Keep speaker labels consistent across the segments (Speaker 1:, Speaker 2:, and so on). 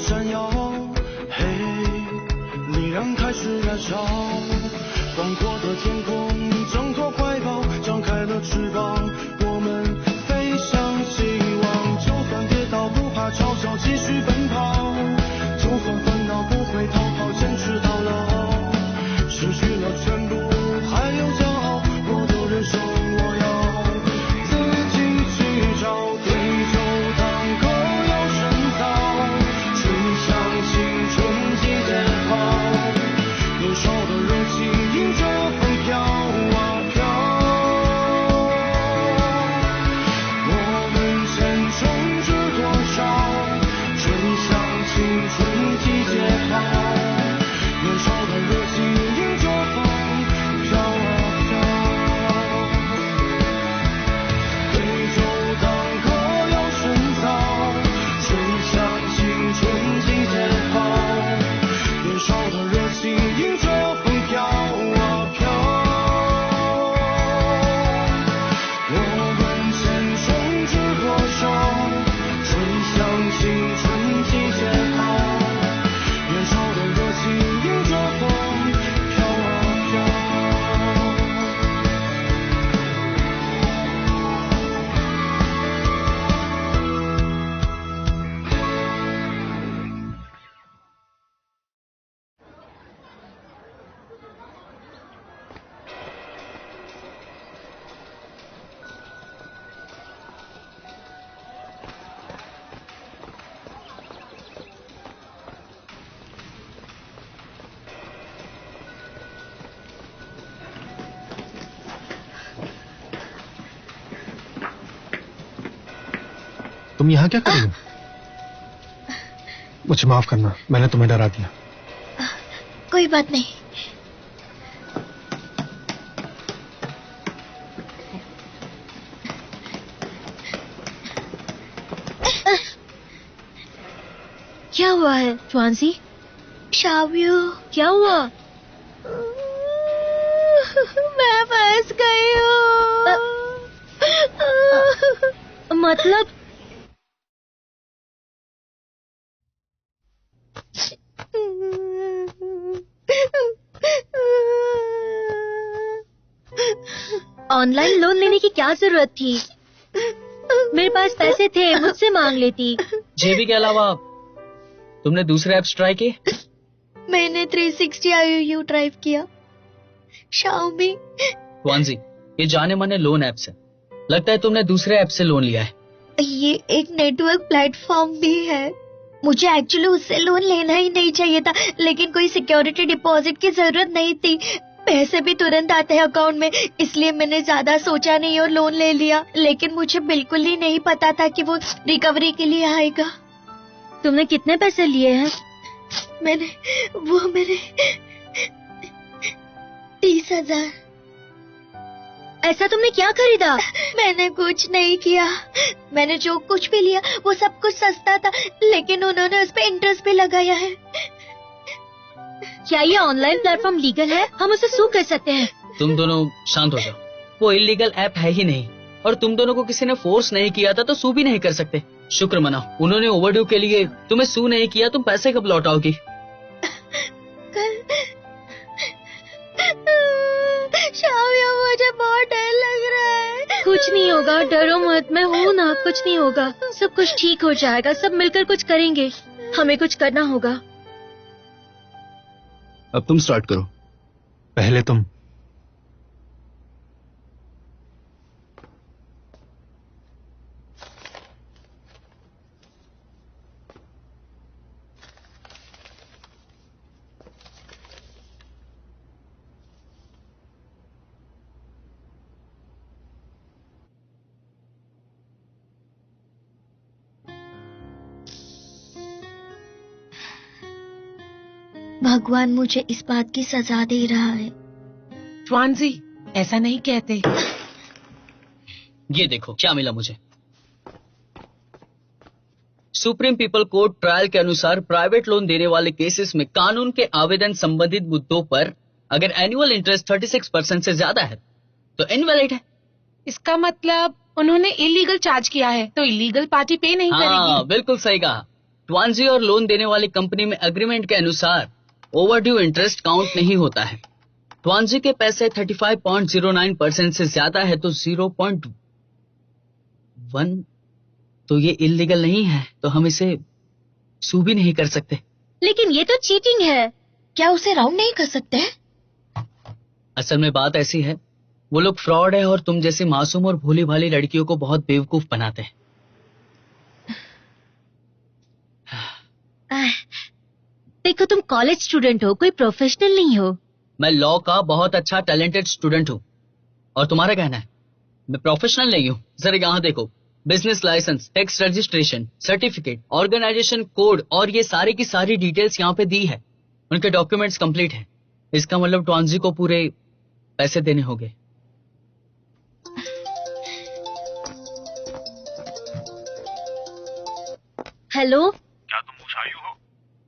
Speaker 1: 闪耀，嘿，力量开始燃烧，广阔的天空挣脱怀抱，张开了翅膀，我们飞向希望。就算跌倒不怕嘲笑，继续奔跑，就算烦恼不会逃跑，坚持到老，失去了全部还有骄傲，我的人生我要自己去找，对酒当歌要深造，吹响青春季节跑，年少的热情迎着风飘啊飘，我们前程知多少，吹响青春季节跑，年少的热情迎着风飘啊飘，对酒当歌要深造，吹响青春季节跑，年少的热情迎着风飘啊飘，我们前程知多少，吹响青春季节跑，年少的热情迎着风飘啊飘。
Speaker 2: तुम यहाँ क्या कर रही हो? मुझे माफ करना, मैंने तुम्हें डरा दिया।
Speaker 3: कोई बात नहीं। क्या हुआ है स्वांसी? शाव्यू क्या हुआ? मैं फंस गई हूँ। मतलब ऑनलाइन लोन लेने की क्या जरूरत थी? मेरे पास पैसे थे, मुझसे मांग लेती।
Speaker 4: जेबी के अलावा तुमने दूसरे ऐप्स ट्राई किए?
Speaker 3: मैंने 360 IOU ड्राइव किया, शाओमी।
Speaker 4: वांजी, ये जाने माने लोन ऐप्स है। लगता है तुमने दूसरे ऐप से लोन लिया है।
Speaker 3: ये एक नेटवर्क प्लेटफॉर्म भी है। मुझे एक्चुअली उससे लोन लेना ही नहीं चाहिए था, लेकिन कोई सिक्योरिटी डिपॉजिट की जरूरत नहीं थी। पैसे भी तुरंत आते हैं अकाउंट में, इसलिए मैंने ज्यादा सोचा नहीं और लोन ले लिया। लेकिन मुझे बिल्कुल ही नहीं पता था कि वो रिकवरी के लिए आएगा। तुमने कितने पैसे लिए हैं? मैंने 30,000। ऐसा तुमने क्या खरीदा? मैंने कुछ नहीं किया। मैंने जो कुछ भी लिया वो सब कुछ सस्ता था, लेकिन उन्होंने उस पे इंटरेस्ट भी लगाया है। क्या ये ऑनलाइन प्लेटफॉर्म लीगल है? हम उसे सू कर सकते हैं।
Speaker 4: तुम दोनों शांत हो जाओ। वो इलीगल ऐप है ही नहीं, और तुम दोनों को किसी ने फोर्स नहीं किया था तो सू भी नहीं कर सकते। शुक्र मनाओ, उन्होंने ओवरड्यू के लिए तुम्हें सू नहीं किया। तुम पैसे कब लौटाओगी?
Speaker 3: शाव्या, मुझे बहुत डर लग रहा है।
Speaker 5: कुछ नहीं होगा, डरो मत, मैं हूँ ना, कुछ नहीं होगा। सब कुछ ठीक हो जाएगा, सब मिलकर कुछ करेंगे। हमें कुछ करना होगा।
Speaker 6: अब तुम स्टार्ट करो।
Speaker 2: पहले तुम।
Speaker 3: भगवान मुझे इस बात की सजा दे रहा है।
Speaker 7: स्वांजी, ऐसा नहीं कहते।
Speaker 4: ये देखो क्या मिला मुझे। सुप्रीम पीपल कोर्ट ट्रायल के अनुसार प्राइवेट लोन देने वाले केसेस में कानून के आवेदन संबंधित मुद्दों पर अगर एनुअल इंटरेस्ट 36% से ज्यादा है तो इनवैलिड है।
Speaker 7: इसका मतलब उन्होंने इलीगल चार्ज किया है, तो इलीगल पार्टी पे नहीं करेगी।
Speaker 4: हाँ, बिल्कुल सही कहा। ट्वांजी और लोन देने वाली कंपनी में एग्रीमेंट के अनुसार ओवरड्यू इंटरेस्ट काउंट नहीं होता है। ट्वांजी के पैसे 35.09% से ज्यादा है तो 0.1 तो ये इलीगल नहीं है, तो हम इसे सू भी नहीं कर सकते।
Speaker 5: लेकिन ये तो चीटिंग है।
Speaker 3: क्या उसे राउंड नहीं कर सकते हैं?
Speaker 4: असल में बात ऐसी है, वो लोग फ्रॉड है और तुम जैसी मासूम और भोली भाली लड़कियों को बहुत बेवकूफ बनाते हैं।
Speaker 5: देखो तुम कॉलेज स्टूडेंट हो, कोई प्रोफेशनल नहीं हो।
Speaker 4: मैं लॉ का बहुत अच्छा टैलेंटेड स्टूडेंट हूँ और तुम्हारा कहना है मैं प्रोफेशनल नहीं हूँ। जरा यहाँ देखो, business licence, tax registration, certificate, organisation code और ये सारी की सारी डिटेल्स यहाँ पे दी है। उनके डॉक्यूमेंट्स कंप्लीट हैं। इसका मतलब ट्वांजी को पूरे पैसे देने होंगे।
Speaker 5: हेलो,
Speaker 6: क्या तुम उषायु हो?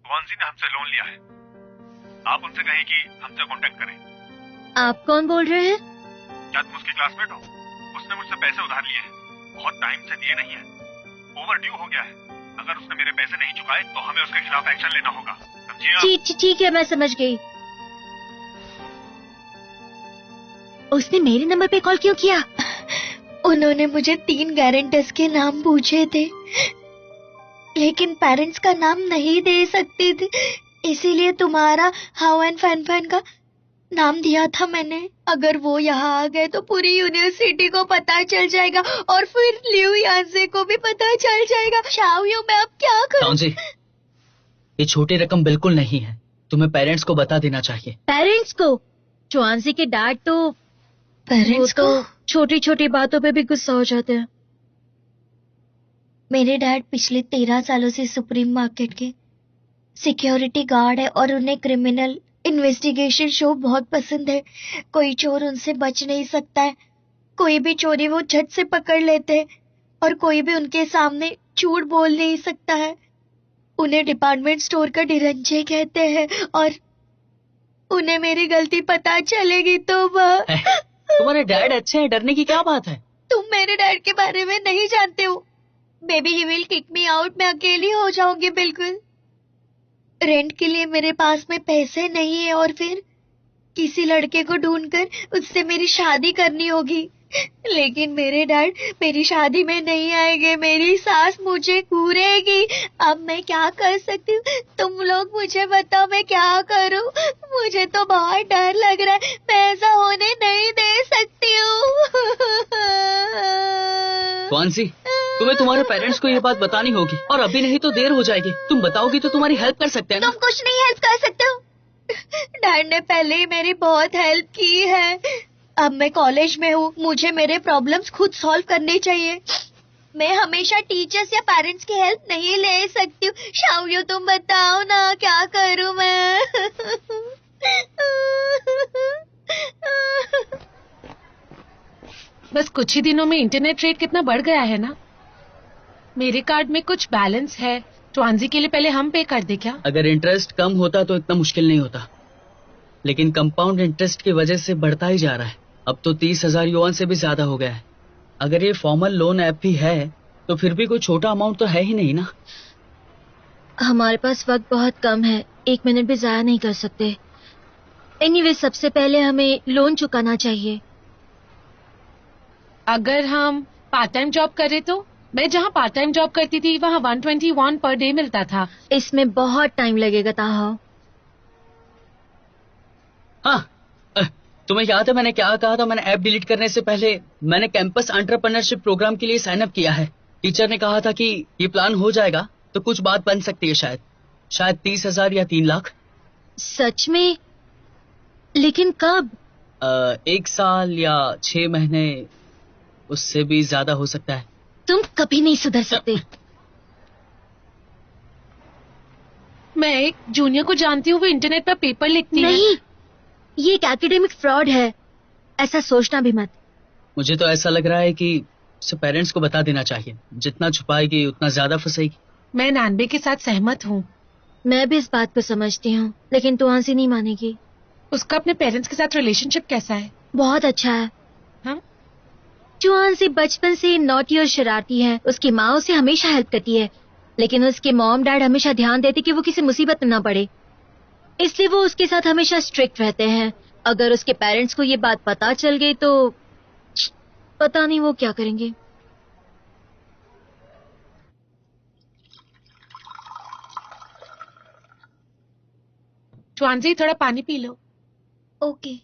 Speaker 6: ट्वांजी ने हमसे लोन लिया है। आप उनसे कहें कि हमसे कांटेक्ट करें।
Speaker 5: आप कौन बोल रहे हैं?
Speaker 6: क्या तुम उसके क्लासमेट हो? उसने मुझसे पैसे उधार लिए हैं, बहुत टाइम से दिए नहीं है, ओवरड्यू हो गया है। अगर उसने मेरे पैसे नहीं चुकाए तो हमें उसके खिलाफ एक्शन लेना होगा, समझिए आप?
Speaker 5: ठीक है, मैं समझ गई। उसने मेरे नंबर पे कॉल क्यों किया?
Speaker 3: उन्होंने मुझे 3 गारंटर्स के नाम पूछे थे, लेकिन पेरेंट्स का नाम नहीं दे सकती थी, इसीलिए तुम्हारा हाउ एंड फैन का नाम दिया था मैंने। अगर वो यहाँ आ गए तो पूरी यूनिवर्सिटी को पता चल जाएगा और फिर लियू यांसे को भी पता चल जाएगा। शाओयू, मैं अब क्या करूं?
Speaker 4: ट्वांजी, ये छोटी रकम बिल्कुल नहीं है, तुम्हें पेरेंट्स को बता देना चाहिए।
Speaker 5: पेरेंट्स को? ट्वांजी के डैड तो
Speaker 3: पेरेंट्स को
Speaker 5: छोटी छोटी बातों पे भी गुस्सा हो जाते हैं।
Speaker 3: मेरे डैड पिछले 13 सालों से सुप्रीम मार्केट के सिक्योरिटी गार्ड है और उन्हें क्रिमिनल इन्वेस्टिगेशन शो बहुत पसंद है। कोई चोर उनसे बच नहीं सकता है, कोई भी चोरी वो झट से पकड़ लेते हैं और कोई भी उनके सामने झूठ बोल नहीं सकता है। उन्हें डिपार्टमेंट स्टोर का डिरंजे कहते हैं और उन्हें मेरी गलती पता चलेगी तो वह
Speaker 4: तुम्हारे डैड अच्छे हैं, डरने की क्या बात है?
Speaker 3: तुम मेरे डैड के बारे में नहीं जानते हो। Baby he will kick me out, मैं अकेली हो जाऊंगी बिल्कुल। रेंट के लिए मेरे पास में पैसे नहीं है और फिर किसी लड़के को ढूंढकर उससे मेरी शादी करनी होगी। लेकिन मेरे डैड मेरी शादी में नहीं आएंगे, मेरी सास मुझे घूरेगी। अब मैं क्या कर सकती हूँ? तुम लोग मुझे बताओ, मैं क्या करूँ? मुझे तो बहुत डर लग रहा है, मैं ऐसा होने नहीं दे सकती हूँ।
Speaker 4: ट्वांजी, तुम्हें तुम्हारे पेरेंट्स को ये बात बतानी होगी और अभी नहीं तो देर हो जाएगी। तुम बताओगी तो तुम्हारी हेल्प कर सकते हैं ना?
Speaker 3: तुम कुछ नहीं हेल्प कर सकते हो। डैड ने पहले ही मेरी बहुत हेल्प की है। अब मैं कॉलेज में हूँ, मुझे मेरे प्रॉब्लम्स खुद सॉल्व करने चाहिए। मैं हमेशा टीचर्स या पेरेंट्स की हेल्प नहीं ले सकती हूँ। शाओयू, तुम बताओ ना, क्या करूँ मैं?
Speaker 7: बस कुछ ही दिनों में इंटरनेट रेट कितना बढ़ गया है ना। मेरे कार्ड में कुछ बैलेंस है, ट्वांजी के लिए पहले हम पे कर दे क्या?
Speaker 4: अगर इंटरेस्ट कम होता तो इतना मुश्किल नहीं होता, लेकिन कंपाउंड इंटरेस्ट की वजह से बढ़ता ही जा रहा है। अब तो 30,000 युआन से भी ज्यादा हो गया है। अगर ये फॉर्मल लोन ऐप भी है तो फिर भी कोई छोटा अमाउंट तो है ही नहीं ना।
Speaker 5: हमारे पास वक्त बहुत कम है, 1 मिनट भी जाया नहीं कर सकते। एनीवे, सबसे पहले हमें लोन चुकाना चाहिए।
Speaker 7: अगर हम पार्ट टाइम जॉब करें तो? मैं जहाँ पार्ट टाइम जॉब करती थी वहाँ 121 पर डे मिलता था।
Speaker 5: इसमें बहुत टाइम लगेगा ताहा।
Speaker 4: हाँ, तुम्हें याद है मैंने क्या कहा था? मैंने ऐप डिलीट करने से पहले मैंने कैंपस एंटरप्रेन्योरशिप प्रोग्राम के लिए साइन अप किया है। टीचर ने कहा था कि ये प्लान हो जाएगा तो कुछ बात बन सकती है, शायद 30,000 या 3 लाख।
Speaker 5: सच में? लेकिन कब?
Speaker 4: 1 साल या 6 महीने, उससे भी ज्यादा हो सकता है।
Speaker 5: तुम कभी नहीं सुधर सकते।
Speaker 7: मैं एक जूनियर को जानती हूँ, वो इंटरनेट पर पेपर लिखती है।
Speaker 5: नहीं, ये एक एकेडमिक फ्रॉड है, ऐसा सोचना भी मत।
Speaker 4: मुझे तो ऐसा लग रहा है कि उसे पेरेंट्स को बता देना चाहिए। जितना छुपाएगी उतना ज्यादा फंसेगी।
Speaker 7: मैं नानबे के साथ सहमत हूँ।
Speaker 5: मैं भी इस बात को समझती हूँ, लेकिन तुआंसी नहीं मानेगी।
Speaker 7: उसका अपने पेरेंट्स के साथ रिलेशनशिप कैसा है?
Speaker 5: बहुत अच्छा है।
Speaker 7: हाँ?
Speaker 5: तुआंसी बचपन से नॉटी और शरारती है। उसकी माँ उसे हमेशा हेल्प करती है। लेकिन उसके मॉम डैड हमेशा ध्यान देते कि वो किसी मुसीबत में ना पड़े, इसलिए वो उसके साथ हमेशा स्ट्रिक्ट रहते हैं। अगर उसके पेरेंट्स को ये बात पता चल गई तो पता नहीं वो क्या करेंगे।
Speaker 7: ट्वांजी, थोड़ा पानी पी लो।
Speaker 3: ओके।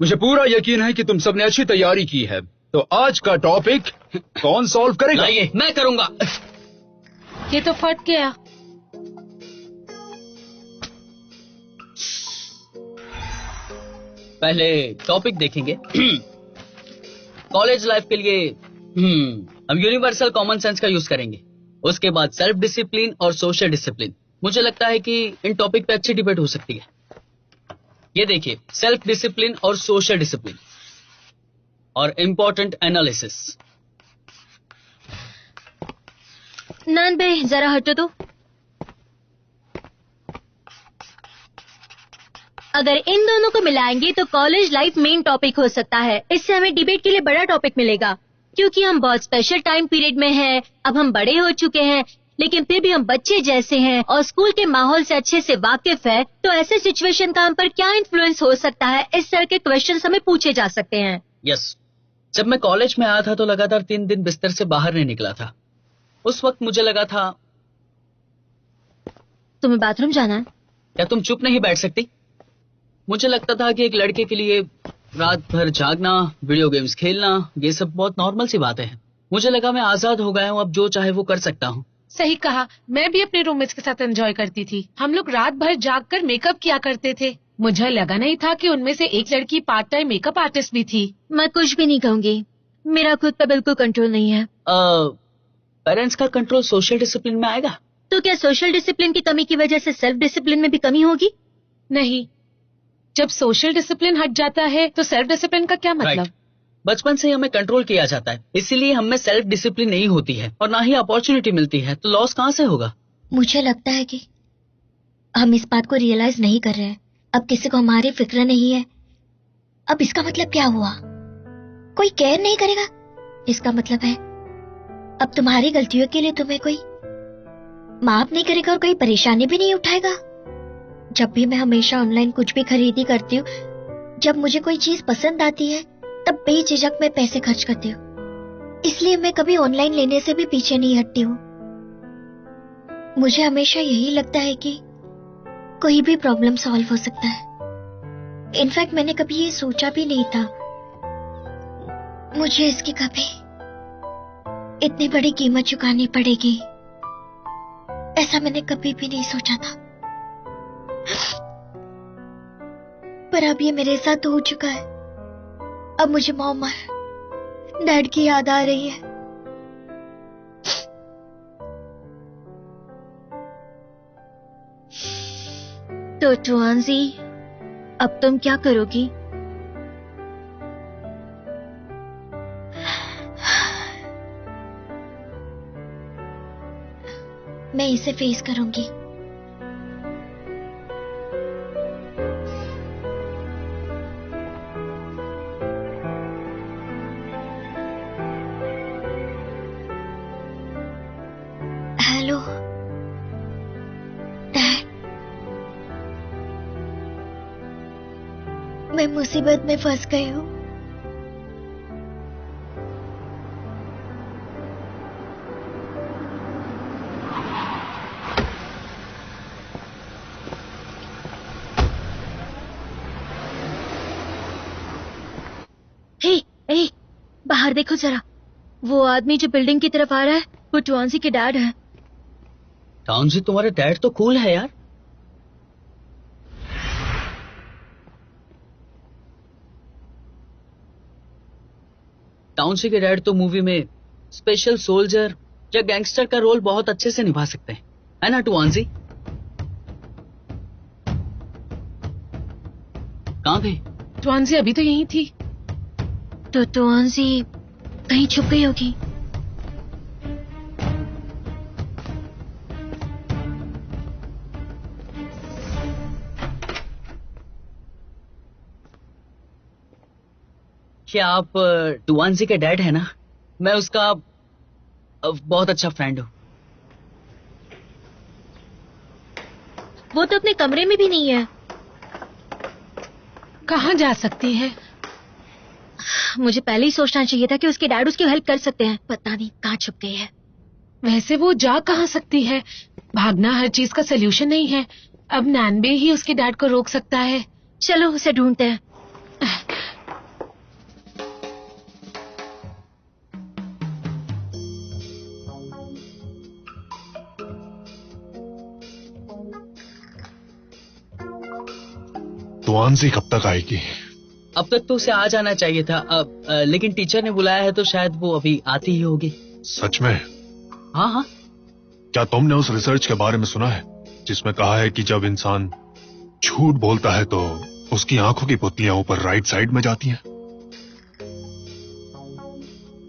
Speaker 8: मुझे पूरा यकीन है कि तुम सबने अच्छी तैयारी की है। तो आज का टॉपिक कौन सॉल्व करेगा?
Speaker 4: लाइए, मैं करूंगा।
Speaker 7: ये तो फट गया।
Speaker 4: पहले टॉपिक देखेंगे। कॉलेज लाइफ के लिए हम यूनिवर्सल कॉमन सेंस का यूज करेंगे। उसके बाद सेल्फ डिसिप्लिन और सोशल डिसिप्लिन। मुझे लगता है कि इन टॉपिक पे अच्छी डिबेट हो सकती है। ये देखिए, सेल्फ डिसिप्लिन और सोशल डिसिप्लिन और इम्पोर्टेंट एनालिसिस।
Speaker 5: नैन बे, जरा हटो तो। अगर इन दोनों को मिलाएंगे तो कॉलेज लाइफ मेन टॉपिक हो सकता है। इससे हमें डिबेट के लिए बड़ा टॉपिक मिलेगा, क्योंकि हम बहुत स्पेशल टाइम पीरियड में हैं। अब हम बड़े हो चुके हैं, लेकिन फिर भी हम बच्चे जैसे हैं और स्कूल के माहौल से अच्छे से वाकिफ है। तो ऐसे सिचुएशन का हम पर क्या इन्फ्लुएंस हो सकता है, इस तरह के क्वेश्चन हमें पूछे जा सकते हैं।
Speaker 4: यस, जब मैं कॉलेज में आया था तो लगातार 3 दिन बिस्तर से बाहर नहीं निकला था। उस वक्त मुझे लगा था,
Speaker 5: तुम्हें बाथरूम जाना है?
Speaker 4: क्या तुम चुप नहीं बैठ सकती? मुझे लगता था कि एक लड़के के लिए रात भर जागना, वीडियो गेम्स खेलना, ये सब बहुत नॉर्मल सी बातें हैं। मुझे लगा मैं आजाद हो गया हूँ, अब जो चाहे वो कर सकता हूँ।
Speaker 7: सही कहा, मैं भी अपने रूममेट्स के साथ एंजॉय करती थी। हम लोग रात भर जागकर मेकअप किया करते थे। मुझे लगा नहीं था कि उनमें से एक लड़की पार्ट टाइम मेकअप आर्टिस्ट भी थी।
Speaker 5: मैं कुछ भी नहीं कहूंगी, मेरा खुद पे बिल्कुल कंट्रोल नहीं है।
Speaker 4: पेरेंट्स का कंट्रोल सोशल डिसिप्लिन में आएगा?
Speaker 5: तो क्या सोशल डिसिप्लिन की कमी की वजह से सेल्फ डिसिप्लिन में भी कमी होगी?
Speaker 7: नहीं, जब सोशल डिसिप्लिन हट जाता है तो सेल्फ डिसिप्लिन का क्या मतलब?
Speaker 4: Right. बचपन से ही हमें कंट्रोल किया जाता है, इसीलिए हमें सेल्फ डिसिप्लिन नहीं होती है और ना ही अपॉर्चुनिटी मिलती है, तो लॉस कहाँ से होगा?
Speaker 3: मुझे लगता है कि हम इस बात को रियलाइज नहीं कर रहे हैं। अब किसी को हमारी फिक्र नहीं है। अब इसका मतलब क्या हुआ? कोई केयर नहीं करेगा। इसका मतलब है अब तुम्हारी गलतियों के लिए तुम्हें कोई माफ नहीं करेगा और कोई परेशानी भी नहीं उठाएगा। जब भी मैं हमेशा ऑनलाइन कुछ भी खरीदी करती हूँ, जब मुझे कोई चीज पसंद आती है तब बेझिझक मैं पैसे खर्च करती हूँ। इसलिए मैं कभी ऑनलाइन लेने से भी पीछे नहीं हटती हूँ। मुझे हमेशा यही लगता है कि कोई भी प्रॉब्लम सॉल्व हो सकता है। इनफैक्ट मैंने कभी ये सोचा भी नहीं था मुझे इसकी कभी इतनी बड़ी कीमत चुकानी पड़ेगी। ऐसा मैंने कभी भी नहीं सोचा था, पर अब ये मेरे साथ हो चुका है। अब मुझे मॉम और डैड की याद आ रही है।
Speaker 5: तो ट्वांजी, अब तुम क्या करोगी?
Speaker 3: मैं इसे फेस करूंगी। हेलो डैड, मैं मुसीबत में फंस गई हूँ।
Speaker 5: ए, बाहर देखो जरा। वो आदमी जो बिल्डिंग की तरफ आ रहा है, वो ट्वांजी के डैड है।
Speaker 4: टाउनजी, तुम्हारे डैड तो कूल है यार। टाउनजी के डैड तो मूवी में स्पेशल सोल्जर या गैंगस्टर का रोल बहुत अच्छे से निभा सकते हैं, है ना टुआंजी? कहाँ गई?
Speaker 7: ट्वांजी अभी तो यहीं थी।
Speaker 5: तो ट्वांजी कहीं छुप गई होगी।
Speaker 4: क्या आप टुआंजी के डैड है ना? मैं उसका बहुत अच्छा फ्रेंड हूँ।
Speaker 5: वो तो अपने कमरे में भी नहीं है।
Speaker 7: कहाँ जा सकती है?
Speaker 5: मुझे पहले ही सोचना चाहिए था कि उसके डैड उसकी हेल्प कर सकते हैं। पता नहीं कहाँ छुप गई है।
Speaker 7: वैसे वो जा कहाँ सकती है? भागना हर चीज का सलूशन नहीं है। अब नानबे ही उसके डैड को रोक सकता है।
Speaker 5: चलो उसे ढूंढते हैं।
Speaker 9: तुआनसी कब तक आएगी?
Speaker 4: अब तक तो उसे आ जाना चाहिए था। लेकिन टीचर ने बुलाया है तो शायद वो अभी आती ही होगी।
Speaker 9: सच में?
Speaker 4: हाँ हाँ।
Speaker 9: क्या तुमने उस रिसर्च के बारे में सुना है जिसमें कहा है कि जब इंसान झूठ बोलता है तो उसकी आंखों की पुतलियां ऊपर राइट साइड में जाती हैं?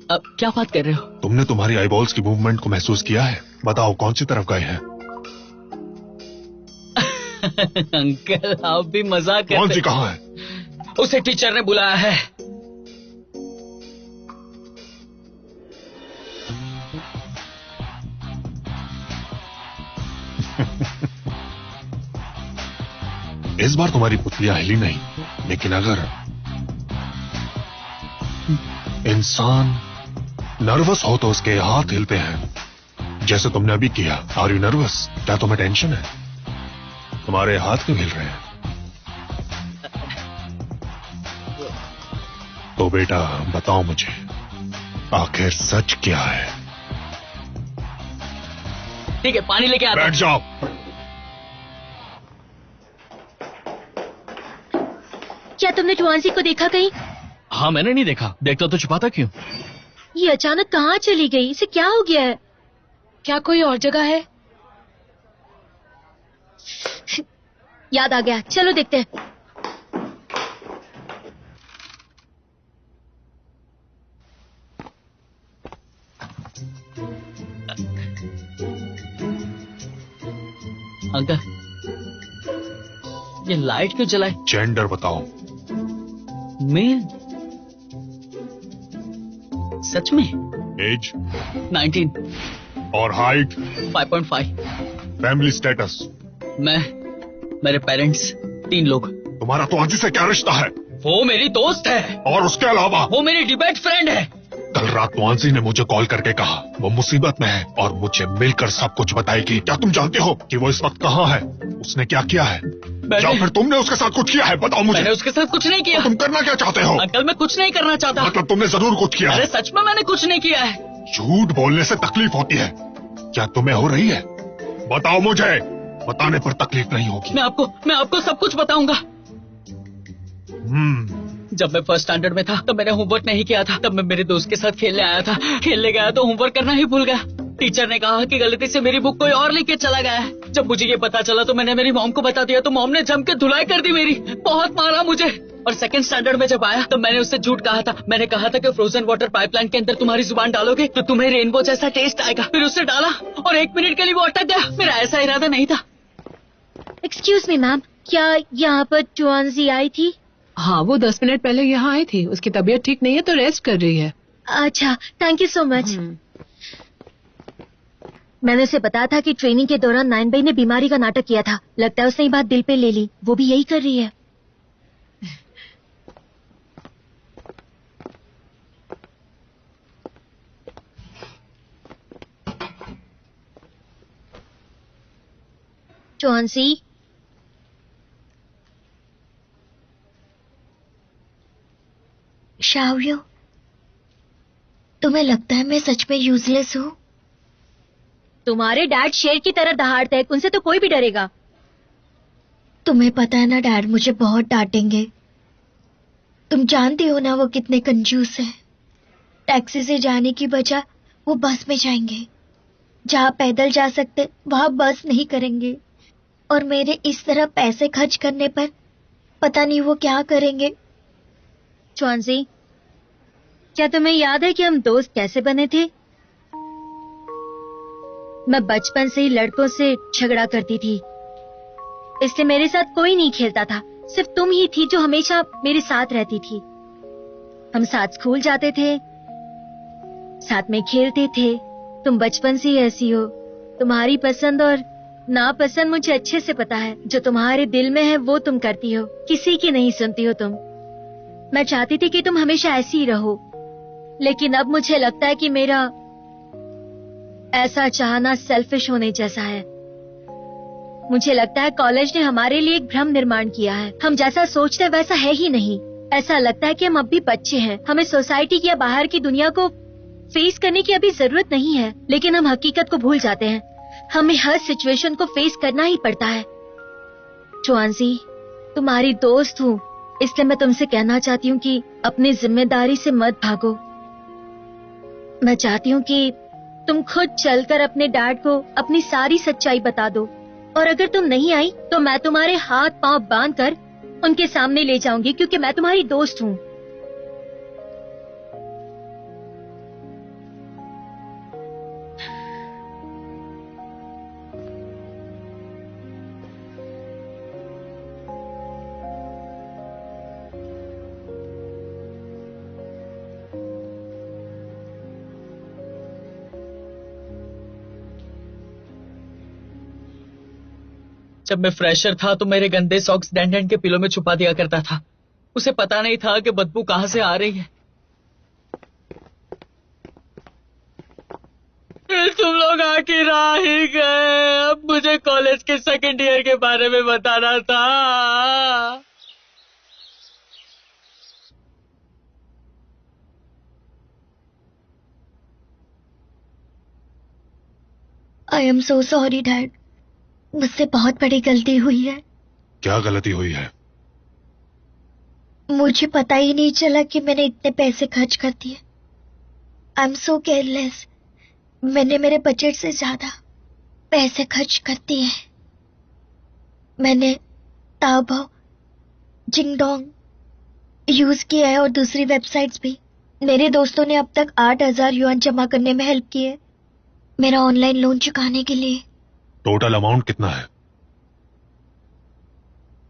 Speaker 4: अब क्या बात कर रहे हो?
Speaker 9: तुमने तुम्हारी आईबॉल्स की मूवमेंट को महसूस किया है? बताओ कौन सी तरफ गए हैं?
Speaker 4: अंकल आप भी मजाक करते।
Speaker 9: कौन सी कहाँ है?
Speaker 4: उसे टीचर ने बुलाया है।
Speaker 9: इस बार तुम्हारी पुतलियां हिली नहीं, लेकिन अगर इंसान नर्वस हो तो उसके हाथ हिलते हैं, जैसे तुमने अभी किया। Are you nervous? क्या तुम्हें टेंशन है? तुम्हारे हाथ क्यों हिल रहे हैं? तो बेटा बताओ मुझे, आखिर सच क्या है?
Speaker 4: ठीक है पानी लेके आता।
Speaker 9: बैठ जाओ।
Speaker 5: क्या तुमने टुआनसी को देखा कहीं?
Speaker 2: हाँ मैंने नहीं देखा। देखता तो छुपाता क्यों?
Speaker 5: ये अचानक कहाँ चली गई? इसे क्या हो गया है?
Speaker 7: क्या कोई और जगह है?
Speaker 5: याद आ गया, चलो देखते हैं।
Speaker 4: अंकल ये लाइट क्यों जलाई?
Speaker 9: जेंडर बताओ।
Speaker 4: मेल। सच में?
Speaker 9: एज?
Speaker 4: 19।
Speaker 9: और हाइट?
Speaker 4: 5.5।
Speaker 9: Family status?
Speaker 4: मैं, मेरे पेरेंट्स, 3 लोग।
Speaker 9: तुम्हारा तो आजी से क्या रिश्ता है?
Speaker 4: वो मेरी दोस्त है।
Speaker 9: और उसके अलावा?
Speaker 4: वो मेरी डिबेट फ्रेंड है।
Speaker 9: कल रात तुआनसी ने मुझे कॉल करके कहा वो मुसीबत में है और मुझे मिलकर सब कुछ बताएगी। क्या तुम जानते हो कि वो इस वक्त कहाँ है? उसने क्या किया है? या फिर तुमने उसके साथ कुछ किया है? बताओ मुझे।
Speaker 4: मैंने उसके साथ कुछ नहीं किया।
Speaker 9: तो तुम करना क्या चाहते हो?
Speaker 4: अंकल मैं कुछ नहीं करना चाहता।
Speaker 9: मतलब तुमने जरूर कुछ किया है।
Speaker 4: अरे सच में मैंने कुछ नहीं किया है।
Speaker 9: झूठ बोलने से तकलीफ होती है, क्या तुम्हें हो रही है? बताओ मुझे। बताने पर तकलीफ नहीं होगी।
Speaker 4: मैं आपको सब कुछ बताऊंगा। जब मैं फर्स्ट स्टैंडर्ड में था तब मैंने होमवर्क नहीं किया था। तब मैं मेरे दोस्त के साथ खेलने आया था। खेलने गया तो होमवर्क करना ही भूल गया। टीचर ने कहा कि गलती से मेरी बुक कोई और लेके चला गया है। जब मुझे ये पता चला तो मैंने मेरी मॉम को बता दिया तो मॉम ने जम के धुलाई कर दी मेरी। बहुत मारा मुझे। और सेकंड स्टैंडर्ड में जब आया तो मैंने उससे झूठ कहा था। मैंने कहा था कि फ्रोजन वाटर पाइपलाइन के अंदर तुम्हारी जुबान डालोगे तो तुम्हें रेनबो जैसा टेस्ट आएगा। फिर उससे डाला और 1 मिनट के लिए वो अटक गया। मेरा ऐसा इरादा नहीं था।
Speaker 5: एक्सक्यूज मी मैम, क्या यहाँ पर टुआनसी आई थी?
Speaker 7: हाँ वो 10 मिनट पहले यहाँ आई थी। उसकी तबीयत ठीक नहीं है तो रेस्ट कर रही है।
Speaker 5: अच्छा थैंक यू सो मच। मैंने उसे बताया था कि ट्रेनिंग के दौरान नाइनबई ने बीमारी का नाटक किया था। लगता है उसने ये बात दिल पे ले ली। वो भी यही कर रही है। टुआनसी,
Speaker 3: शाओरियो, तुम्हें लगता है मैं सच में यूजलेस हूँ?
Speaker 5: तुम्हारे डैड शेर की तरह दहाड़ते हैं। उनसे तो कोई भी डरेगा।
Speaker 3: तुम्हें पता है ना डैड मुझे बहुत डांटेंगे। तुम जानती हो ना वो कितने कंजूस हैं। टैक्सी से जाने की बजाय वो बस में जाएंगे। जहाँ पैदल जा सकते वहाँ बस नहीं करेंगे। और मेरे इस तरह पैसे खर्च करने पर पता नहीं वो क्या करेंगे।
Speaker 5: टुआनसी, क्या तुम्हें याद है कि हम दोस्त कैसे बने थे? मैं बचपन से ही लड़कों से झगड़ा करती थी, इसलिए मेरे साथ कोई नहीं खेलता था। सिर्फ तुम ही थी जो हमेशा मेरे साथ रहती थी। हम साथ स्कूल जाते थे, साथ में खेलते थे। तुम बचपन से ही ऐसी हो। तुम्हारी पसंद और नापसंद मुझे अच्छे से पता है। जो तुम्हारे दिल में है वो तुम करती हो, किसी की नहीं सुनती हो तुम। मैं चाहती थी कि तुम हमेशा ऐसी ही रहो, लेकिन अब मुझे लगता है कि मेरा ऐसा चाहना सेल्फिश होने जैसा है। मुझे लगता है कॉलेज ने हमारे लिए एक भ्रम निर्माण किया है। हम जैसा सोचते हैं वैसा है ही नहीं। ऐसा लगता है कि हम अब भी बच्चे हैं, हमें सोसाइटी की या बाहर की दुनिया को फेस करने की अभी जरूरत नहीं है। लेकिन हम हकीकत को भूल जाते हैं। हमें हर सिचुएशन को फेस करना ही पड़ता है। च्वांजी, तुम्हारी दोस्त हूँ, इसलिए मैं तुमसे कहना चाहती हूँ कि अपनी जिम्मेदारी से मत भागो। मैं चाहती हूँ कि तुम खुद चलकर अपने डैड को अपनी सारी सच्चाई बता दो, और अगर तुम नहीं आई तो मैं तुम्हारे हाथ पांव बांधकर उनके सामने ले जाऊंगी, क्योंकि मैं तुम्हारी दोस्त हूँ।
Speaker 4: जब मैं फ्रेशर था तो मेरे गंदे सॉक्स डैन के पिलो में छुपा दिया करता था। उसे पता नहीं था कि बदबू कहां से आ रही है। फिर तुम लोग आखिर आ ही गए। अब मुझे कॉलेज के सेकंड ईयर के बारे में बताना था।
Speaker 3: I am so sorry dad, मुझसे बहुत बड़ी गलती हुई है।
Speaker 9: क्या गलती हुई है?
Speaker 3: मुझे पता ही नहीं चला कि मैंने इतने पैसे खर्च कर दिए। I am so careless. मैंने मेरे बजट से ज्यादा पैसे खर्च कर दिए। मैंने ताओबाओ, जिंगडोंग यूज किया है और दूसरी वेबसाइट्स भी। मेरे दोस्तों ने अब तक 8,000 युआन जमा करने में हेल्प की है, मेरा ऑनलाइन लोन चुकाने के लिए।
Speaker 9: टोटल अमाउंट कितना है?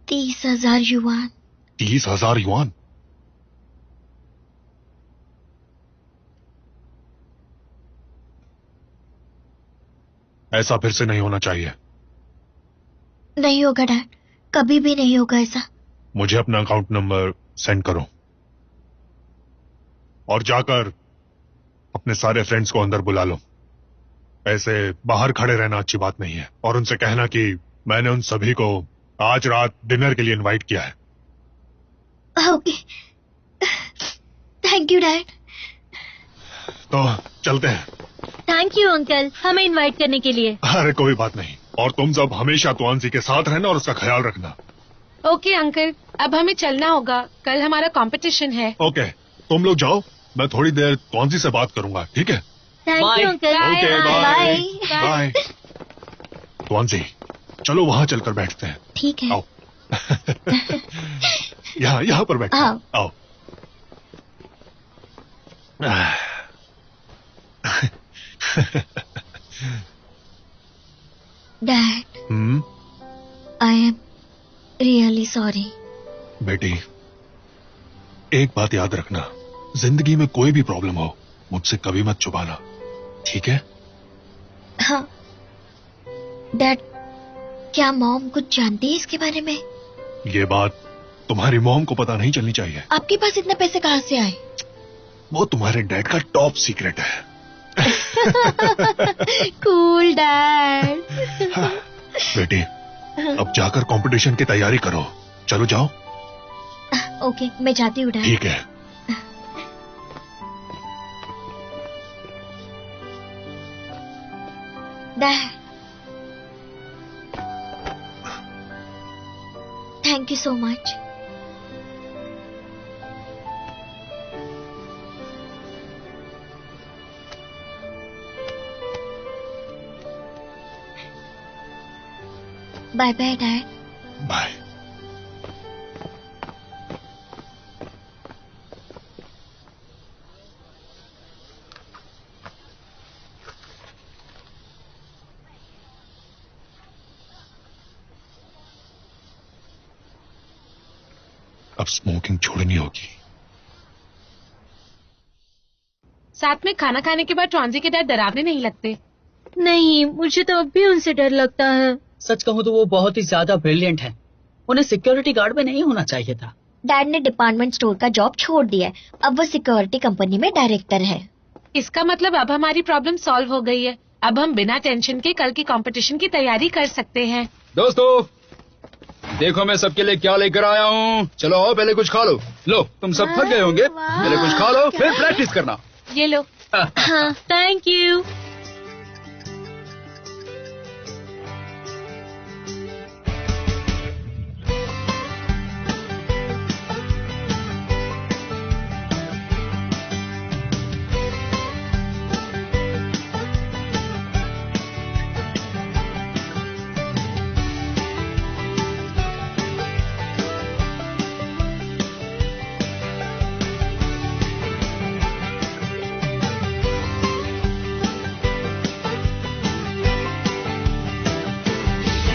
Speaker 3: 30,000 युआन।
Speaker 9: 30,000 युआन? ऐसा फिर से नहीं होना चाहिए।
Speaker 3: नहीं होगा डैड, कभी भी नहीं होगा ऐसा।
Speaker 9: मुझे अपना अकाउंट नंबर सेंड करो और जाकर अपने सारे फ्रेंड्स को अंदर बुला लो। ऐसे बाहर खड़े रहना अच्छी बात नहीं है। और उनसे कहना कि मैंने उन सभी को आज रात डिनर के लिए इनवाइट किया है।
Speaker 3: Okay, thank you dad.
Speaker 9: तो चलते हैं।
Speaker 5: थैंक यू अंकल हमें इनवाइट करने के लिए।
Speaker 9: अरे कोई बात नहीं। और तुम सब हमेशा तुआंसी के साथ रहना और उसका ख्याल रखना।
Speaker 7: ओके अंकल, अब हमें चलना होगा, कल हमारा कंपटीशन है।
Speaker 9: ओके, तुम लोग जाओ, मैं थोड़ी देर तुआंसी से बात करूंगा, ठीक है?
Speaker 5: Thank you uncle.
Speaker 9: Okay,
Speaker 3: bye.
Speaker 9: Bye. Tuansi, चलो वहां चलकर बैठते हैं।
Speaker 3: ठीक है।
Speaker 9: आओ। यहाँ पर बैठते हैं। आओ।
Speaker 3: Dad, I am really sorry.
Speaker 9: बेटी, एक बात याद रखना, जिंदगी में कोई भी प्रॉब्लम हो मुझसे कभी मत छुपाना, ठीक है?
Speaker 3: हाँ डैड, क्या मॉम कुछ जानती है इसके बारे में?
Speaker 9: ये बात तुम्हारी मॉम को पता नहीं चलनी चाहिए।
Speaker 3: आपके पास इतने पैसे कहाँ से आए?
Speaker 9: वो तुम्हारे डैड का टॉप सीक्रेट है।
Speaker 3: Cool dad.
Speaker 9: बेटी, अब जाकर कंपटीशन की तैयारी करो। चलो जाओ।
Speaker 3: ओके, मैं जाती हूँ डैड।
Speaker 9: ठीक है।
Speaker 3: Dad, thank you so much. Bye bye dad.
Speaker 9: Bye. अब स्मोकिंग छोड़नी होगी।
Speaker 7: साथ में खाना खाने के बाद ट्रॉन्जी के डैड डरावने नहीं लगते।
Speaker 5: नहीं, मुझे तो अब भी उनसे डर लगता है।
Speaker 4: सच कहूँ तो वो बहुत ही ज्यादा ब्रिलियंट है, उन्हें सिक्योरिटी गार्ड में नहीं होना चाहिए था।
Speaker 3: डैड ने डिपार्टमेंट स्टोर का जॉब छोड़ दिया है, अब वो सिक्योरिटी कंपनी में डायरेक्टर है।
Speaker 7: इसका मतलब अब हमारी प्रॉब्लम सॉल्व हो गई है। अब हम बिना टेंशन के कल की कंपटीशन की तैयारी कर सकते हैं।
Speaker 8: दोस्तों देखो मैं सबके लिए क्या लेकर आया हूँ। चलो आओ पहले कुछ खा लो। लो तुम सब थक गए होंगे, पहले कुछ खा लो फिर प्रैक्टिस करना।
Speaker 7: ये लो।
Speaker 5: हाँ, थैंक यू।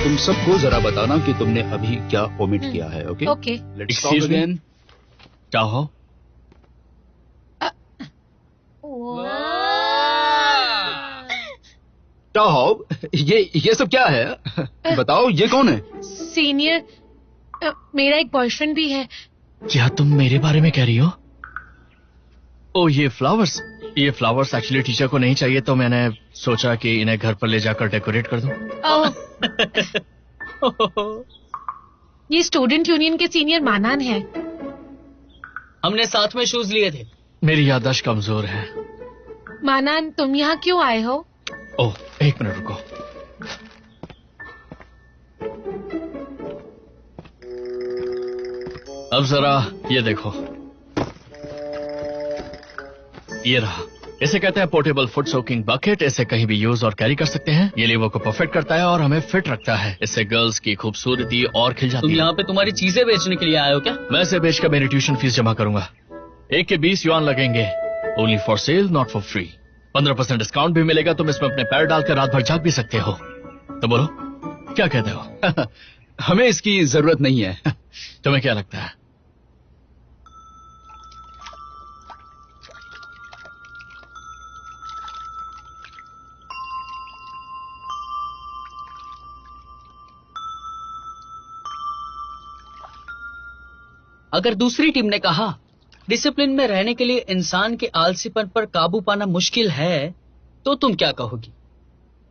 Speaker 8: तुम सबको जरा बताना कि तुमने अभी क्या ओमिट किया है। Okay
Speaker 7: okay.
Speaker 8: Let's start again.
Speaker 2: चाहो
Speaker 8: चाहो ये सब क्या है? बताओ ये कौन है?
Speaker 7: सीनियर, मेरा एक बॉयफ्रेंड भी है।
Speaker 2: क्या तुम मेरे बारे में कह रही हो? ओ ये फ्लावर्स एक्चुअली टीचर को नहीं चाहिए, तो मैंने सोचा कि इन्हें घर पर ले जाकर डेकोरेट कर दूं।
Speaker 7: ये स्टूडेंट यूनियन के सीनियर मानान है।
Speaker 4: हमने साथ में शूज लिए थे।
Speaker 2: मेरी याददाश्त कमजोर है।
Speaker 7: मानान तुम यहाँ क्यों आए हो?
Speaker 2: ओह एक मिनट रुको। अब जरा ये देखो, ये रहा। इसे कहते हैं पोर्टेबल फुट सोकिंग बकेट। इसे कहीं भी यूज और कैरी कर सकते हैं। ये लीवर को परफेक्ट करता है और हमें फिट रखता है। इससे गर्ल्स की खूबसूरती और खिल जाती है।
Speaker 4: तुम यहाँ पे तुम्हारी चीजें बेचने के लिए आए हो क्या?
Speaker 2: मैं इसे बेचकर मेरी ट्यूशन फीस जमा करूंगा। एक के 20 युआन लगेंगे। Only for sale, not for free. 15% discount भी मिलेगा। तुम इसमें अपने पैर डालकर रात भर जाग भी सकते हो। तो बोलो क्या कहते हो?
Speaker 8: हमें इसकी जरूरत नहीं है।
Speaker 2: तुम्हें क्या लगता है?
Speaker 4: अगर दूसरी टीम ने कहा डिसिप्लिन में रहने के लिए इंसान के आलसीपन पर काबू पाना मुश्किल है, तो तुम क्या कहोगी?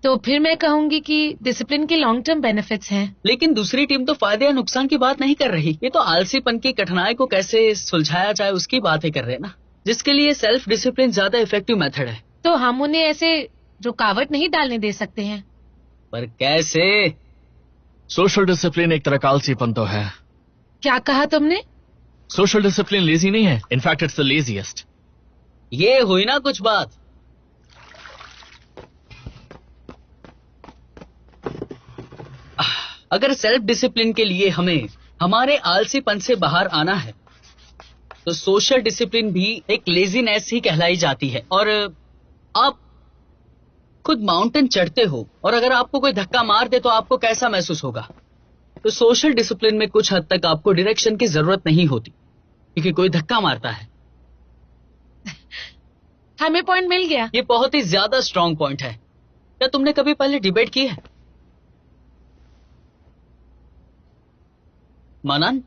Speaker 7: तो फिर मैं कहूंगी कि डिसिप्लिन के लॉन्ग टर्म बेनिफिट्स हैं।
Speaker 4: लेकिन दूसरी टीम तो फायदे या नुकसान की बात नहीं कर रही। ये तो आलसीपन की कठिनाई को कैसे सुलझाया जाए उसकी बात ही कर रहे हैं ना, जिसके लिए सेल्फ डिसिप्लिन ज्यादा इफेक्टिव मेथड है।
Speaker 7: तो हम उन्हें ऐसे रुकावट नहीं डालने दे सकते हैं।
Speaker 4: पर कैसे?
Speaker 2: सोशल डिसिप्लिन एक तरह का आलसीपन तो है।
Speaker 7: क्या कहा तुमने?
Speaker 2: सोशल डिसिप्लिन लेजी नहीं है, इनफैक्ट इट्स द लेजीएस्ट।
Speaker 4: ये हुई ना कुछ बात। अगर सेल्फ डिसिप्लिन के लिए हमें हमारे आलसीपन से बाहर आना है, तो सोशल डिसिप्लिन भी एक लेजीनेस ही कहलाई जाती है। और आप खुद माउंटेन चढ़ते हो और अगर आपको कोई धक्का मार दे तो आपको कैसा महसूस होगा? तो सोशल डिसिप्लिन में कुछ हद तक आपको डायरेक्शन की जरूरत नहीं होती, क्योंकि कोई धक्का मारता है।
Speaker 7: हमें पॉइंट मिल गया।
Speaker 4: ये बहुत ही ज्यादा स्ट्रांग पॉइंट है। क्या तुमने कभी पहले डिबेट की है? मानन?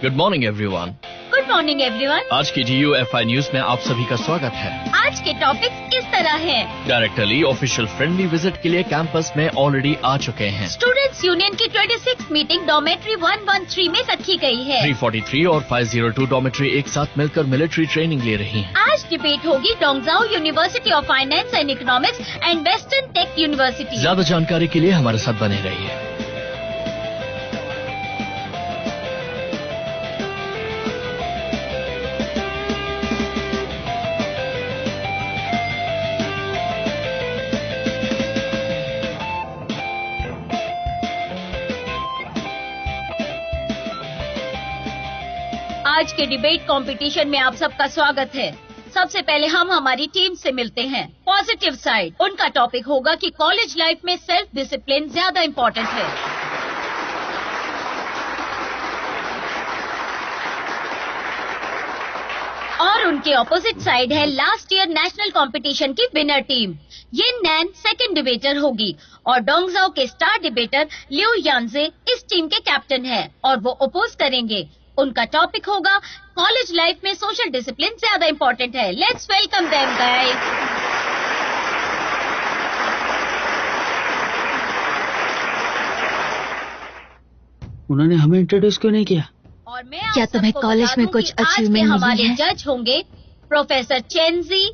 Speaker 2: Good morning everyone.
Speaker 5: Good morning everyone.
Speaker 2: आज की DUFI न्यूज में आप सभी का स्वागत है।
Speaker 5: आज के टॉपिक्स इस तरह हैं।
Speaker 2: डायरेक्टर ली ऑफिशियल फ्रेंडली विजिट के लिए कैंपस में ऑलरेडी आ चुके हैं।
Speaker 5: स्टूडेंट्स यूनियन की 26 मीटिंग डॉर्मेट्री 113 में रखी गई है।
Speaker 2: 343 और 502 डॉर्मेट्री एक साथ मिलकर मिलिट्री ट्रेनिंग ले रही हैं।
Speaker 5: आज डिबेट होगी Dongzhao university of finance and economics and western tech university.
Speaker 2: ज्यादा जानकारी के लिए हमारे साथ बने रहिए।
Speaker 5: आज के डिबेट कंपटीशन में आप सबका स्वागत है। सबसे पहले हम हमारी टीम से मिलते हैं। पॉजिटिव साइड, उनका टॉपिक होगा कि कॉलेज लाइफ में सेल्फ डिसिप्लिन ज्यादा इम्पोर्टेंट है।
Speaker 10: और उनके ऑपोजिट साइड है लास्ट ईयर नेशनल कंपटीशन की विनर टीम। ये नैन सेकंड डिबेटर होगी और डोंगजाओ के स्टार डिबेटर लिu यांजे इस टीम के कैप्टन है और वो अपोज करेंगे। उनका टॉपिक होगा कॉलेज लाइफ में सोशल डिसिप्लिन ज्यादा इम्पोर्टेंट है। Let's welcome them guys.
Speaker 4: उन्होंने हमें इंट्रोड्यूस क्यों नहीं किया?
Speaker 10: और मैं
Speaker 3: क्या तुम्हें कॉलेज में कुछ अचीवमेंट
Speaker 10: हमारे
Speaker 3: मिली है?
Speaker 10: जज होंगे प्रोफेसर चेनजी,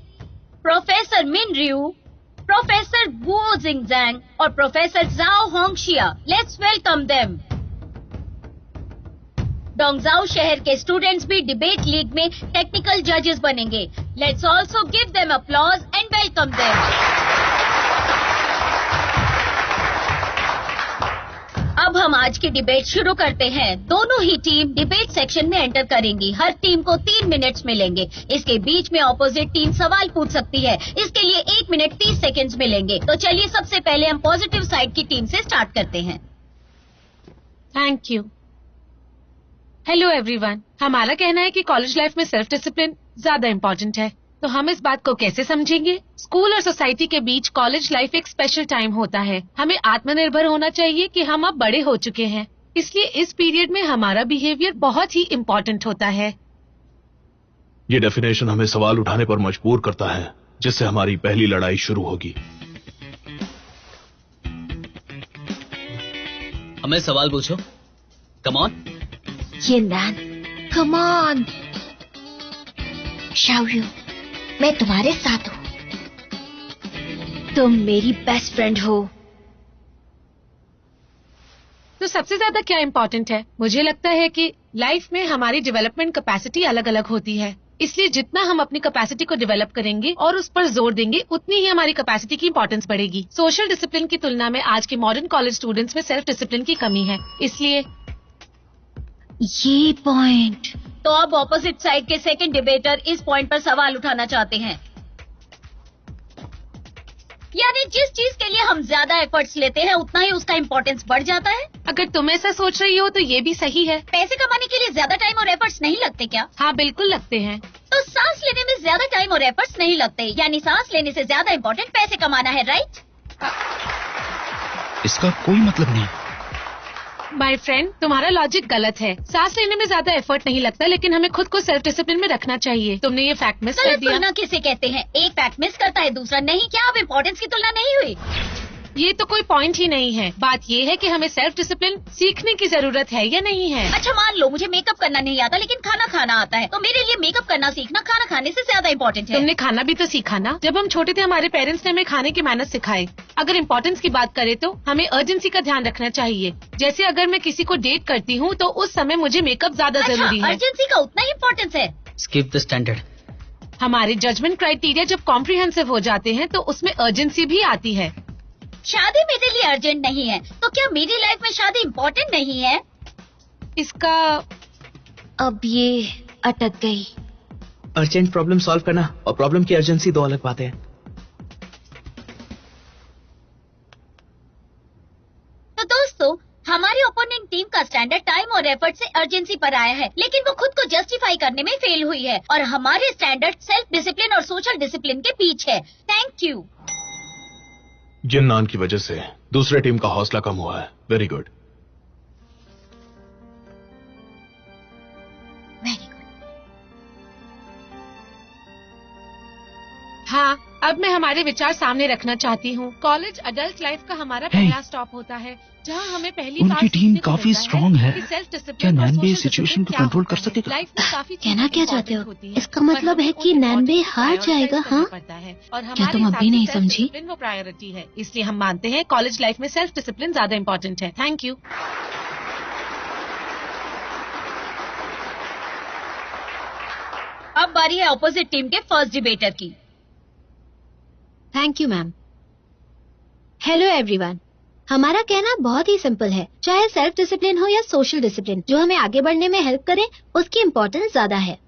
Speaker 10: प्रोफेसर मिन रियू, प्रोफेसर वुओ जिंगजैंग और professor Zhao Hongxia. Let's welcome them. Dongzhao शहर के स्टूडेंट्स भी डिबेट लीग में टेक्निकल जजेस बनेंगे। Let's also give them applause and welcome them. अब हम आज की डिबेट शुरू करते हैं। दोनों ही टीम डिबेट सेक्शन में एंटर करेंगी। हर टीम को 3 मिनट्स मिलेंगे। इसके बीच में ऑपोजिट टीम सवाल पूछ सकती है। इसके लिए 1 मिनट 30 सेकंड्स मिलेंगे। तो चलिए सबसे पहले हम पॉजिटिव साइड की टीम से स्टार्ट करते हैं।
Speaker 7: Thank you. Hello everyone. हमारा कहना है कि कॉलेज लाइफ में सेल्फ डिसिप्लिन ज्यादा इम्पोर्टेंट है। तो हम इस बात को कैसे समझेंगे? स्कूल और सोसाइटी के बीच कॉलेज लाइफ एक स्पेशल टाइम होता है। हमें आत्मनिर्भर होना चाहिए कि हम अब बड़े हो चुके हैं, इसलिए इस पीरियड में हमारा बिहेवियर बहुत ही इम्पोर्टेंट होता है।
Speaker 11: ये डेफिनेशन हमें सवाल उठाने पर मजबूर करता है, जिससे हमारी पहली लड़ाई शुरू होगी।
Speaker 4: हमें सवाल पूछो। Come on.
Speaker 3: ये नैन, कम ऑन। शाओयू, मैं तुम्हारे साथ हूँ। तुम मेरी बेस्ट फ्रेंड हो।
Speaker 7: तो सबसे ज्यादा क्या इम्पोर्टेंट है? मुझे लगता है कि लाइफ में हमारी डेवलपमेंट कैपेसिटी अलग अलग होती है, इसलिए जितना हम अपनी कैपेसिटी को डेवलप करेंगे और उस पर जोर देंगे, उतनी ही हमारी कैपेसिटी की इम्पोर्टेंस बढ़ेगी। सोशल डिसिप्लिन की तुलना में आज के मॉडर्न कॉलेज स्टूडेंट्स में सेल्फ डिसिप्लिन की कमी है, इसलिए
Speaker 3: ये पॉइंट।
Speaker 10: तो अब ऑपोजिट साइड के सेकंड डिबेटर इस पॉइंट पर सवाल उठाना चाहते हैं। यानी जिस चीज के लिए हम ज्यादा एफर्ट्स लेते हैं उतना ही उसका इम्पोर्टेंस बढ़ जाता है।
Speaker 7: अगर तुम ऐसा सोच रही हो तो ये भी सही है।
Speaker 10: पैसे कमाने के लिए ज्यादा टाइम और एफर्ट्स नहीं लगते क्या?
Speaker 7: हाँ, बिल्कुल लगते हैं।
Speaker 10: तो सांस लेने में ज्यादा टाइम और एफर्ट्स नहीं लगते, यानी सांस लेने से ज्यादा इम्पोर्टेंट पैसे कमाना है, राइट?
Speaker 12: इसका कोई मतलब नहीं।
Speaker 7: माय फ्रेंड, तुम्हारा लॉजिक गलत है। सांस लेने में ज्यादा एफर्ट नहीं लगता, लेकिन हमें खुद को सेल्फ डिसिप्लिन में रखना चाहिए। तुमने ये फैक्ट मिस कर दिया।
Speaker 10: तुलना किसे कहते हैं? एक फैक्ट मिस करता है, दूसरा नहीं। क्या अब इम्पोर्टेंस की तुलना नहीं हुई?
Speaker 7: ये तो कोई पॉइंट ही नहीं है। बात ये है कि हमें सेल्फ डिसिप्लिन सीखने की जरूरत है या नहीं है।
Speaker 10: अच्छा मान लो मुझे मेकअप करना नहीं आता लेकिन खाना खाना आता है, तो मेरे लिए मेकअप करना सीखना खाना खाने से ज्यादा इम्पोर्टेंट है।
Speaker 7: तुमने खाना भी तो सीखा ना। जब हम छोटे थे हमारे पेरेंट्स ने हमें खाने के मैनर्स सिखाए। अगर इम्पोर्टेंस की बात करें तो हमें अर्जेंसी का ध्यान रखना चाहिए। जैसे अगर मैं किसी को डेट करती हूँ तो उस समय मुझे मेकअप ज्यादा जरूरी है।
Speaker 10: अर्जेंसी का उतना ही इम्पोर्टेंस है।
Speaker 4: Skip the standard.
Speaker 7: हमारे जजमेंट क्राइटेरिया जब कॉम्प्रिहेंसिव हो जाते हैं तो उसमें अर्जेंसी भी आती है।
Speaker 10: शादी मेरे लिए अर्जेंट नहीं है, तो क्या मेरी लाइफ में शादी इम्पोर्टेंट नहीं है?
Speaker 7: इसका
Speaker 3: अब ये अटक गई।
Speaker 12: अर्जेंट प्रॉब्लम सॉल्व करना और प्रॉब्लम की अर्जेंसी दो अलग बातें हैं।
Speaker 10: तो दोस्तों, हमारी ओपोनेंट टीम का स्टैंडर्ड टाइम और एफर्ट से अर्जेंसी पर आया है, लेकिन वो खुद को जस्टिफाई करने में फेल हुई है और हमारे स्टैंडर्ड सेल्फ डिसिप्लिन और सोशल डिसिप्लिन के बीच है। Thank you.
Speaker 11: जिन नान की वजह से दूसरे टीम का हौसला कम हुआ है। Very good.
Speaker 3: Very good.
Speaker 7: हाँ, अब मैं हमारे विचार सामने रखना चाहती हूँ। कॉलेज अडल्ट लाइफ का हमारा पहला स्टॉप होता है, जहाँ हमें पहली बार
Speaker 12: उनकी टीम काफी स्ट्रांग है। क्या नैनबे इस सिचुएशन को कंट्रोल कर सकेगा?
Speaker 3: कहना क्या चाहते हो? इसका मतलब है कि नैनबे हार जाएगा? हाँ, क्या तुम अब भी नहीं समझी?
Speaker 7: वो प्रायोरिटी है, इसलिए हम मानते हैं कॉलेज लाइफ में सेल्फ डिसिप्लिन ज्यादा इम्पोर्टेंट है। Thank you.
Speaker 10: अब बारी है ऑपोजिट टीम के फर्स्ट डिबेटर की।
Speaker 5: Thank you ma'am. Hello everyone. हमारा कहना बहुत ही सिंपल है, चाहे सेल्फ डिसिप्लिन हो या सोशल डिसिप्लिन, जो हमें आगे बढ़ने में हेल्प करे उसकी इम्पोर्टेंस ज्यादा है।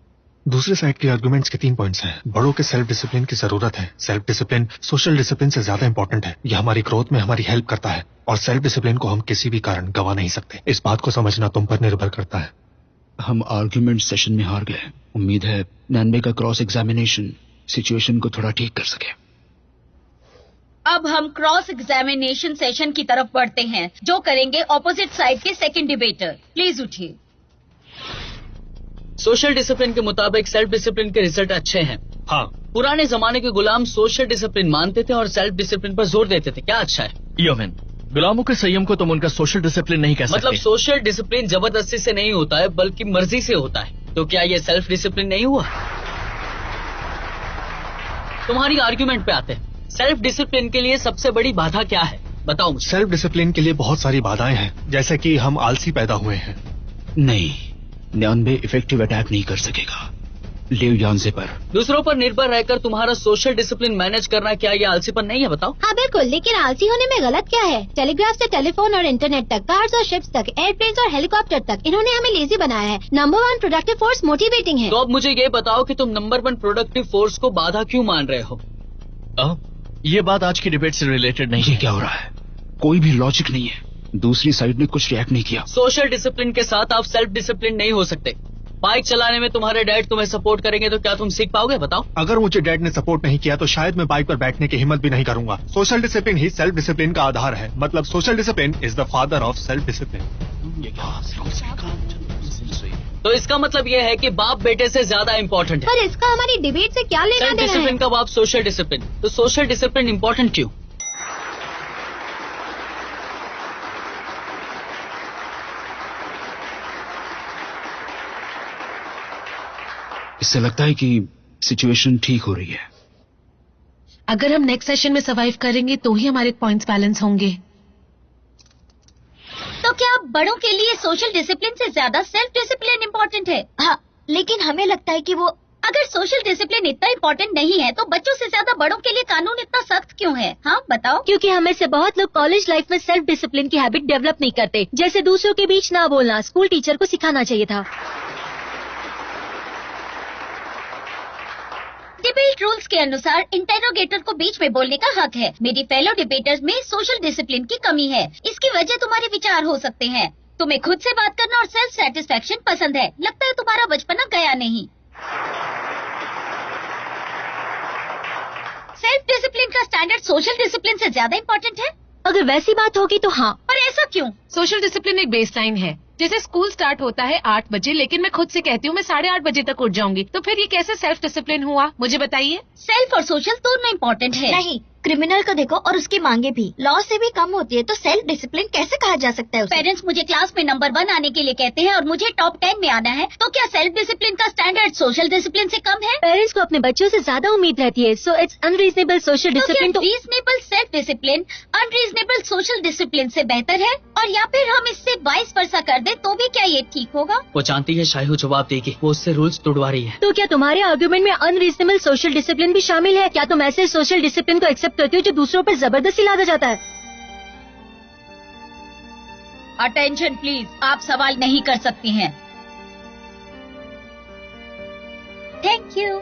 Speaker 9: दूसरे साइड के आर्गुमेंट्स के 3 पॉइंट्स हैं। बड़ों के सेल्फ डिसिप्लिन की जरूरत है। सेल्फ डिसिप्लिन सोशल डिसिप्लिन से ज्यादा इंपॉर्टेंट है। यह हमारी ग्रोथ में हमारी हेल्प करता है और सेल्फ डिसिप्लिन को हम किसी भी कारण गंवा नहीं सकते। इस बात को समझना तुम पर निर्भर करता है।
Speaker 12: हम आर्ग्यूमेंट सेशन में हार गए। उम्मीद है नैनबे का क्रॉस एग्जामिनेशन सिचुएशन को थोड़ा ठीक कर सके।
Speaker 10: अब हम क्रॉस एग्जामिनेशन सेशन की तरफ बढ़ते हैं, जो करेंगे ऑपोजिट साइड के सेकंड डिबेटर। प्लीज उठिए।
Speaker 4: सोशल डिसिप्लिन के मुताबिक सेल्फ डिसिप्लिन के रिजल्ट अच्छे हैं।
Speaker 2: हाँ।
Speaker 4: पुराने जमाने के गुलाम सोशल डिसिप्लिन मानते थे और सेल्फ डिसिप्लिन पर जोर देते थे। क्या अच्छा है?
Speaker 2: योमेन, गुलामों के संयम को तुम उनका सोशल डिसिप्लिन नहीं कह सकते।
Speaker 4: मतलब सोशल डिसिप्लिन जबरदस्ती से नहीं होता है बल्कि मर्जी से होता है। तो क्या ये सेल्फ डिसिप्लिन नहीं हुआ? तुम्हारी आर्ग्यूमेंट पे आते हैं। सेल्फ डिसिप्लिन के लिए सबसे बड़ी बाधा क्या है, बताओ मुझे।
Speaker 13: सेल्फ डिसिप्लिन के लिए बहुत सारी बाधाएं हैं, जैसे कि हम आलसी पैदा हुए हैं।
Speaker 12: नहीं, नैनबे इफेक्टिव अटैक नहीं कर सकेगा लियो यांजे पर।
Speaker 4: दूसरों पर निर्भर रहकर तुम्हारा सोशल डिसिप्लिन मैनेज करना क्या ये आलसीपन नहीं है, बताओ।
Speaker 5: हाँ बिल्कुल, लेकिन आलसी होने में गलत क्या है? टेलीग्राफ से टेलीफोन और इंटरनेट तक, कार्स और शिप्स तक, एयरप्लेन्स और हेलीकॉप्टर तक, इन्होंने हमें लेजी बनाया है। नंबर 1 प्रोडक्टिव फोर्स मोटिवेटिंग है।
Speaker 4: तो अब मुझे ये बताओ कि तुम नंबर 1 प्रोडक्टिव फोर्स को बाधा क्यों मान रहे हो?
Speaker 2: ये बात आज की डिबेट से रिलेटेड नहीं है।
Speaker 12: क्या हो रहा है? कोई भी लॉजिक नहीं है। दूसरी साइड ने कुछ रिएक्ट नहीं किया।
Speaker 4: सोशल डिसिप्लिन के साथ आप सेल्फ डिसिप्लिन नहीं हो सकते। बाइक चलाने में तुम्हारे डैड तुम्हें सपोर्ट करेंगे तो क्या तुम सीख पाओगे, बताओ।
Speaker 13: अगर मुझे डैड ने सपोर्ट नहीं किया तो शायद मैं बाइक पर बैठने की हिम्मत भी नहीं करूंगा। सोशल डिसिप्लिन ही सेल्फ डिसिप्लिन का आधार है। मतलब social discipline is the father of self discipline.
Speaker 4: तो इसका मतलब ये है कि बाप बेटे से ज्यादा इम्पोर्टेंट है।
Speaker 5: पर इसका हमारी डिबेट से क्या लेना
Speaker 4: सेल्फ
Speaker 5: देना है?
Speaker 4: डिसिप्लिन का बाप सोशल डिसिप्लिन। तो सोशल डिसिप्लिन इम्पोर्टेंट क्यों?
Speaker 12: इससे लगता है कि सिचुएशन ठीक हो रही है।
Speaker 7: अगर हम नेक्स्ट सेशन में सर्वाइव करेंगे तो ही हमारे पॉइंट्स बैलेंस होंगे।
Speaker 10: तो क्या बड़ों के लिए सोशल डिसिप्लिन से ज्यादा सेल्फ डिसिप्लिन इम्पोर्टेंट है?
Speaker 3: हाँ, लेकिन हमें लगता है कि वो
Speaker 10: अगर सोशल डिसिप्लिन इतना इम्पोर्टेंट नहीं है तो बच्चों से ज्यादा बड़ों के लिए कानून इतना सख्त क्यों है? हाँ बताओ।
Speaker 5: क्योंकि हमें से बहुत लोग कॉलेज लाइफ में सेल्फ डिसिप्लिन की हैबिट डेवलप नहीं करते। जैसे दूसरों के बीच ना बोलना, स्कूल टीचर को सिखाना चाहिए था।
Speaker 10: डिबेट रूल्स के अनुसार इंटेरोगेटर को बीच में बोलने का हक है। मेरी फेलो डिबेटर्स में सोशल डिसिप्लिन की कमी है। इसकी वजह तुम्हारे विचार हो सकते हैं। तुम्हें खुद से बात करना और सेल्फ सेटिस्फेक्शन पसंद है। लगता है तुम्हारा बचपना गया नहीं। सेल्फ डिसिप्लिन का स्टैंडर्ड सोशल डिसिप्लिन से ज्यादा इम्पोर्टेंट है?
Speaker 5: अगर वैसी बात होगी तो हाँ।
Speaker 10: पर ऐसा क्यों?
Speaker 7: सोशल डिसिप्लिन एक बेसलाइन है। जैसे स्कूल स्टार्ट होता है 8 बजे, लेकिन मैं खुद से कहती हूँ मैं 8:30 बजे तक उठ जाऊंगी। तो फिर ये कैसे सेल्फ डिसिप्लिन हुआ, मुझे बताइए।
Speaker 10: सेल्फ और सोशल दोनों इम्पोर्टेंट है।
Speaker 3: नहीं, क्रिमिनल को देखो और उसकी मांगे भी लॉ से भी कम होती है, तो सेल्फ डिसिप्लिन कैसे कहा जा सकता है उसे?
Speaker 10: पेरेंट्स मुझे क्लास में नंबर 1 आने के लिए कहते हैं और मुझे टॉप 10 में आना है, तो क्या सेल्फ डिसिप्लिन का स्टैंडर्ड सोशल डिसिप्लिन से कम है?
Speaker 5: पेरेंट्स को अपने बच्चों से ज्यादा उम्मीद रहती है, so it's unreasonable social discipline.
Speaker 10: तो reasonable self discipline unreasonable social discipline से बेहतर है? और या फिर हम इससे 22 वर्षा कर दे तो भी क्या ये ठीक होगा?
Speaker 4: वो जानती है शायद जवाब देगी। वो उससे रूल्स तोड़वा रही है।
Speaker 5: तो क्या तुम्हारे आर्गुमेंट में अनरीजनेबल सोशल डिसिप्लिन भी शामिल है? क्या तुम ऐसे सोशल डिसिप्लिन को एक्सेप्ट करती हो जो दूसरों पर जबरदस्ती लादा जाता है?
Speaker 10: अटेंशन प्लीज, आप सवाल नहीं कर सकती हैं। Thank you.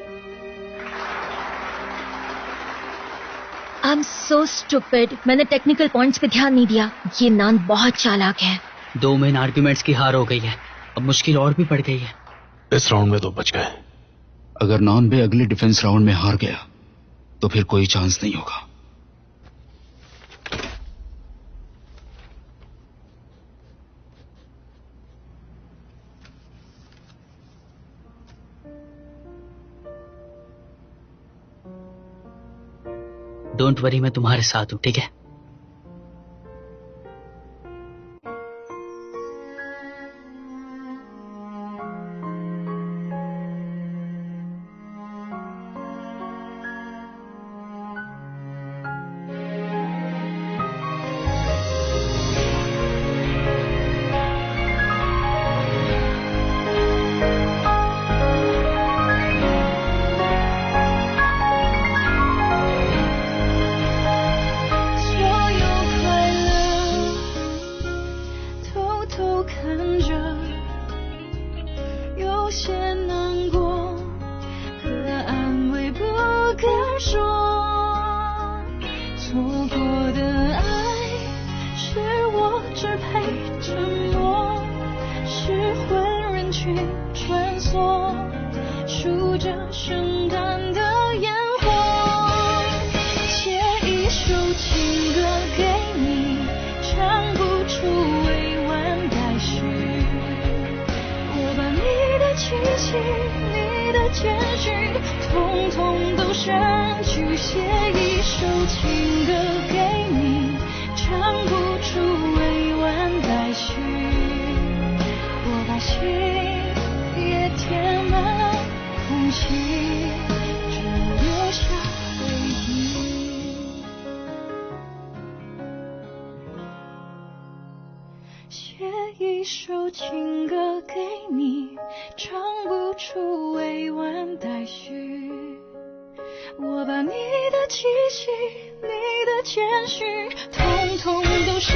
Speaker 5: I am so stupid. मैंने टेक्निकल पॉइंट्स पे ध्यान नहीं दिया। ये नान बहुत चालाक है।
Speaker 4: 2 मेन आर्ग्यूमेंट्स की हार हो गई है। अब मुश्किल और भी बढ़ गई है।
Speaker 11: इस राउंड में तो बच गए।
Speaker 12: अगर नॉन-बे अगले डिफेंस राउंड में हार गया तो फिर कोई चांस नहीं होगा।
Speaker 4: डोंट वरी, मैं तुम्हारे साथ हूँ, ठीक है?
Speaker 14: 去穿梭，数着圣诞的烟火，写一首情歌给你，唱不出委婉待续。我把你的气息，你的简讯，统统都删去，写一首情歌给你，唱不出委婉待续。我把心也填满空气，只留下回忆。写一首情歌给你，唱不出委婉待续。我把你的气息，你的简讯，统统都是